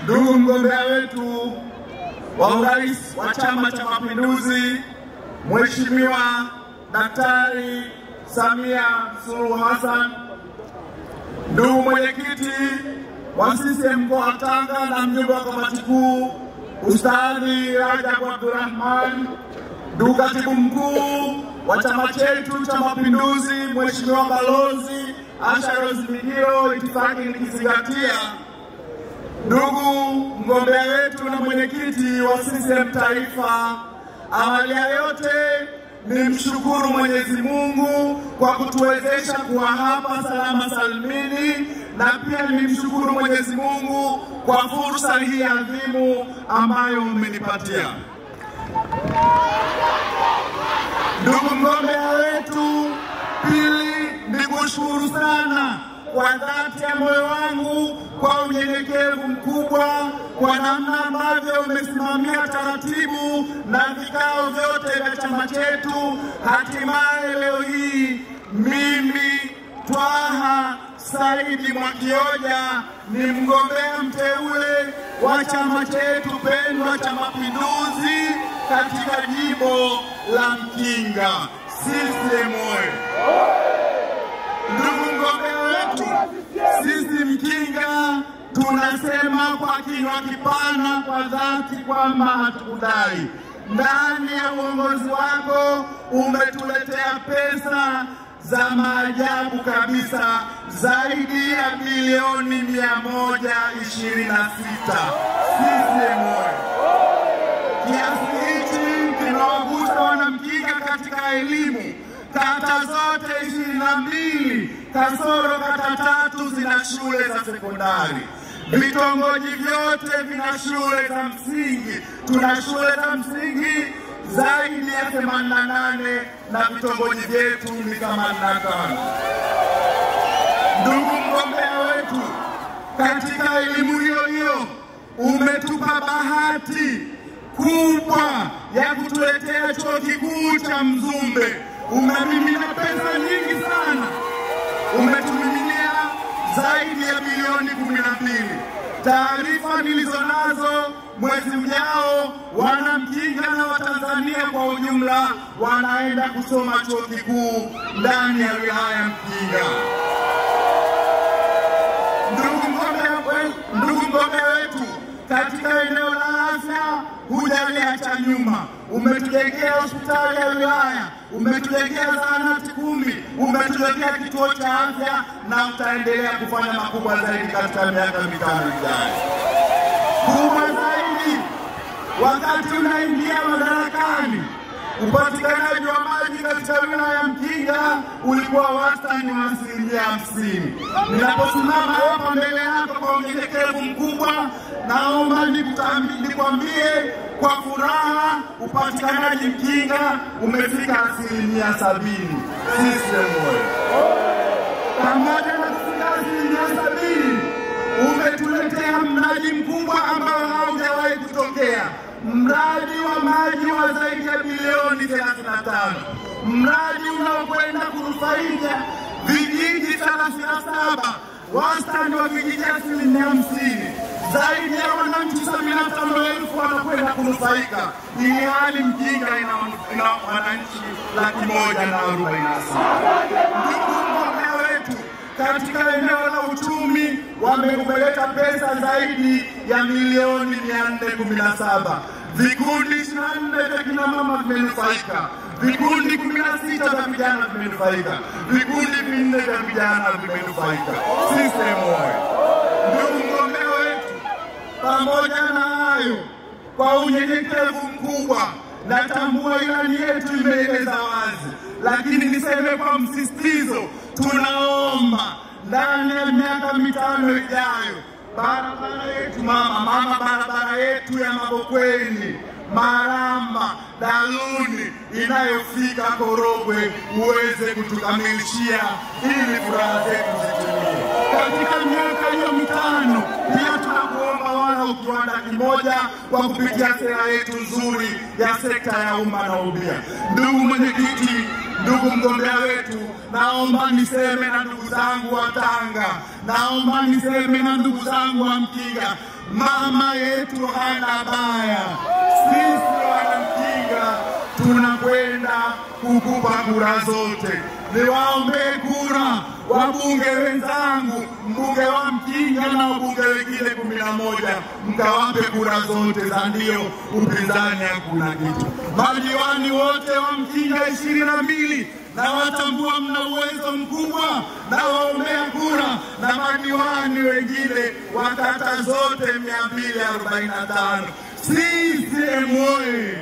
Ndugu mgombea wetu wa urais wa Chama cha Mapinduzi, Mheshimiwa Daktari Samia Suluhu Hassan, ndugu mwenyekiti wa CCM mkoa wa Tanga na mjumbe wa kamati kuu Ustadhi Rajab Abdurrahman, ndugu katibu mkuu wa chama chetu cha Mapinduzi, Mheshimiwa Balozi Asha Rose Migiro, itifaki nikizingatia, ndugu mgombea wetu na mwenyekiti wa CCM Taifa, awali ya yote ni mshukuru Mwenyezi Mungu kwa kutuwezesha kuwa hapa salama salimini, na pia ni mshukuru Mwenyezi Mungu kwa fursa hii adhimu ambayo umenipatia. Ndugu mgombea wetu, pili ni kushukuru sana kwa dhati ya moyo wangu kwa unyenyekevu mkubwa kwa namna ambavyo umesimamia taratibu na vikao vyote vya chama chetu. Hatimaye leo hii mimi Twaha Saidi Mwakioja ni mgombea mteule wa chama chetu pendwa cha Mapinduzi katika jimbo la Mkinga. CCM oyee! Ndugu mgombea wetu, sisi Mkinga tunasema kwa kinywa kipana kwa dhati kwamba hatukudai. Ndani ya uongozi wako umetuletea pesa za maajabu kabisa, zaidi ya bilioni 126. CCM oyee! Kiasi hichi kinawagusa wanamkinga katika elimu. Kata zote 22 kasoro kata 3 zina shule za sekondari. Vitongoji vyote vina shule za msingi. Tuna shule za msingi zaidi ya 88 na vitongoji vyetu ni 85. Ndugu mgombea wetu, katika elimu hiyo hiyo umetupa bahati kubwa ya kutuletea chuo kikuu cha Mzumbe. Umemimina pesa nyingi sana, umetumiminia zaidi ya bilioni 12. Taarifa nilizonazo, mwezi ujao wanamkinga na Watanzania kwa ujumla wanaenda kusoma chuo kikuu ndani ya wilaya Mkinga. Ndugu mgombea wetu, katika eneo la afya hujaliacha nyuma. Umetujengea hospitali ya wilaya, umetujengea zahanati 10, umetujengea kituo cha afya, na utaendelea kufanya makubwa zaidi katika miaka 5 ijayo. Kubwa zaidi, wakati unaingia madarakani, upatikanaji wa maji katika wilaya ya Mkinga ulikuwa wastani wa 50%. Ninaposimama hapa mbele yako kwa unyenyekevu mkubwa, naomba nikwambie kwa furaha, upatikanaji Mkinga umefika 70%. CCM oyee! Pamoja na kufika 70%, umetuletea mradi mkubwa ambao haujawahi kutokea. Mradi wa maji wa zaidi ya bilioni 35. Mradi unaokwenda kunufaisha vijiji 37, wastani wa vijiji 50%. Zaidi ya wananchi 75,000 wanakwenda kunufaika, ili hali Mkinga ina wananchi 146,000. Ndugu mgombea wetu, katika eneo la uchumi wameleta pesa zaidi ya milioni 417. Vikundi 24 vya kina mama vimenufaika, vikundi 16 vya vijana vimenufaika, vikundi 4 vya vijana vimenufaika. CCM oyee! Ndugu mgombea wetu, pamoja na hayo, kwa unyenyekevu mkubwa, natambua ilani yetu imeeleza wazi, lakini niseme kwa msisitizo, tunaomba ndani ya miaka 5 ijayo, barabara yetu barabara yetu ya Mabokweni, Maramba, Daluni inayofika Korogwe uweze kutukamilishia ili furaha zetu zitimie. Katika miaka hiyo 5 pia tunakuomba wana kiwanda kimoja kwa kupitia sera yetu nzuri ya sekta ya umma na ubia. Ndugu mwenyekiti, ndugu mgombea wetu, naomba niseme na ndugu zangu wa Tanga, naomba niseme na ndugu zangu wa Mkinga, mama yetu hana baya. Sisi Wanamkinga tunakwenda kukupa kura zote. Niwaombe kura wabunge wenzangu, mbunge wa Mkinga na wabunge wengine 11, mkawape kura zote za ndio, upinzani hakuna kitu. Madiwani wote wa Mkinga 22 na watambua mna uwezo mkubwa, na waombea kura, na madiwani wengine wa kata zote 245. CCM oye!